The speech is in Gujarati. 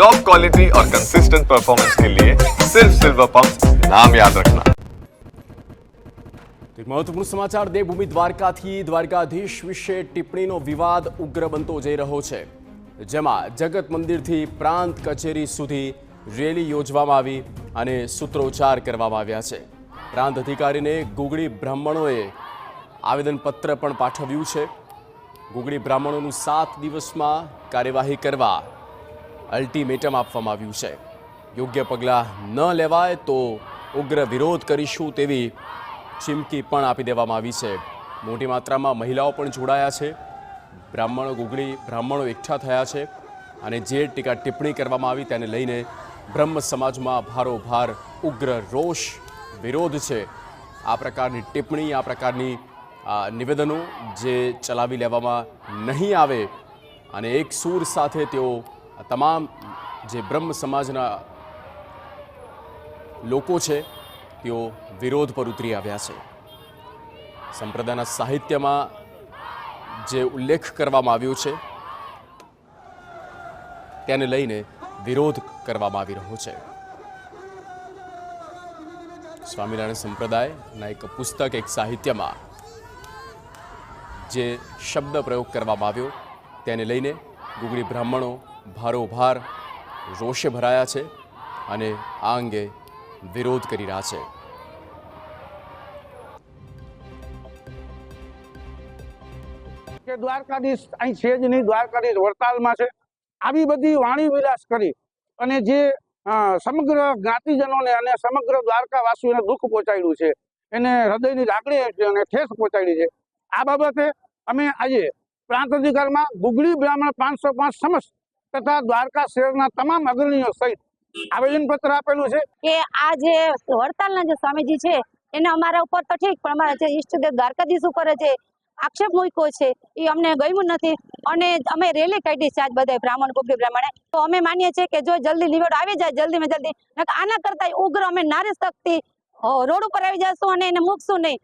टॉप क्वालिटी और कंसिस्टेंट परफॉर्मेंस के लिए सिर्फ सिल्वर पंप नाम याद रखना। મહત્વપૂર્ણ સમાચાર દેવભૂમિ દ્વારકાથી દ્વારકાધીશ વિશે ટિપ્પણીનો વિવાદ ઉગ્ર બનતો જઈ રહ્યો છે, જેમાં જગત મંદિરથી પ્રાંત કચેરી સુધી રેલી યોજવામાં આવી અને સૂત્રોચ્ચાર કરવામાં આવ્યા છે। પ્રાંત અધિકારીને ગુગળી બ્રાહ્મણોએ આવેદનપત્ર પણ પાઠવ્યું છે। ગુગળી બ્રાહ્મણોનું 7 દિવસમાં કાર્યવાહી કરવા અલ્ટિમેટમ આપવામાં આવ્યું છે। યોગ્ય પગલાં ન લેવાય તો ઉગ્ર વિરોધ કરીશું તેવી ચીમકી પણ આપી દેવામાં આવી છે। મોટી માત્રામાં મહિલાઓ પણ જોડાયા છે। ગુગળી બ્રાહ્મણો એકઠા થયા છે અને જે ટીકા ટિપ્પણી કરવામાં આવી તેને લઈને બ્રહ્મ સમાજમાં ભારોભાર ઉગ્ર રોષ વિરોધ છે। આ પ્રકારની ટિપ્પણી, આ પ્રકારની નિવેદનો જે ચલાવી લેવામાં નહીં આવે અને એક સૂર સાથે તેઓ તમામ જે બ્રહ્મ સમાજના લોકો છે તેઓ વિરોધ પર ઉતરી આવ્યા છે। સંપ્રદાયના સાહિત્યમાં જે ઉલ્લેખ કરવામાં આવ્યો છે તેને લઈને વિરોધ કરવામાં આવી રહ્યો છે। સ્વામિનારાયણ સંપ્રદાયના એક પુસ્તક, એક સાહિત્યમાં જે શબ્દ પ્રયોગ કરવામાં આવ્યો તેને લઈને ગુગળી બ્રાહ્મણો ભારોભાર રોષે ભરાયા છે અને આ અંગે વિરોધ કરી રહ્યા છે। કે દ્વારકાધીશ અહીં છે જ નહીં, દ્વારકાધીશ વડતાલમાં છે। આવી બધી વાણી વિલાસ કરી અને જે સમગ્ર જ્ઞાતિજનોને અને સમગ્ર દ્વારકાવાસીઓને દુઃખ પહોંચાડ્યું છે, એને હૃદયની લાગણી અને ઠેસ પહોંચાડી છે। આ બાબતે અમે આજે પ્રાંત અધિકારમાં ગુગળી બ્રાહ્મણ 505 સમસ્ત તથા દ્વારકા શહેરના તમામ અગ્રણીઓ સહિત આવેદનપત્ર આપેલું છે કે આ જે વડતાલના જે સ્વામીજી છે એને અમારા ઉપર તો ઠીક, પણ અમારા જે ઈષ્ટદેવ દ્વારકાધીશ ઉપર જે આક્ષેપ મૂક્યો છે એ અમને ગમ્યું નથી અને અમે રેલી કાઢી છે આજ બધા બ્રાહ્મણ ગુગળી બ્રાહ્મણે। તો અમે માનીએ છીએ કે જો જલ્દી નિવેડો આવી જાય જલ્દીમાં જલ્દી, આના કરતા ઉગ્ર અમે નારી શક્તિ રોડ ઉપર આવી જશું અને એને મૂકશું નહીં।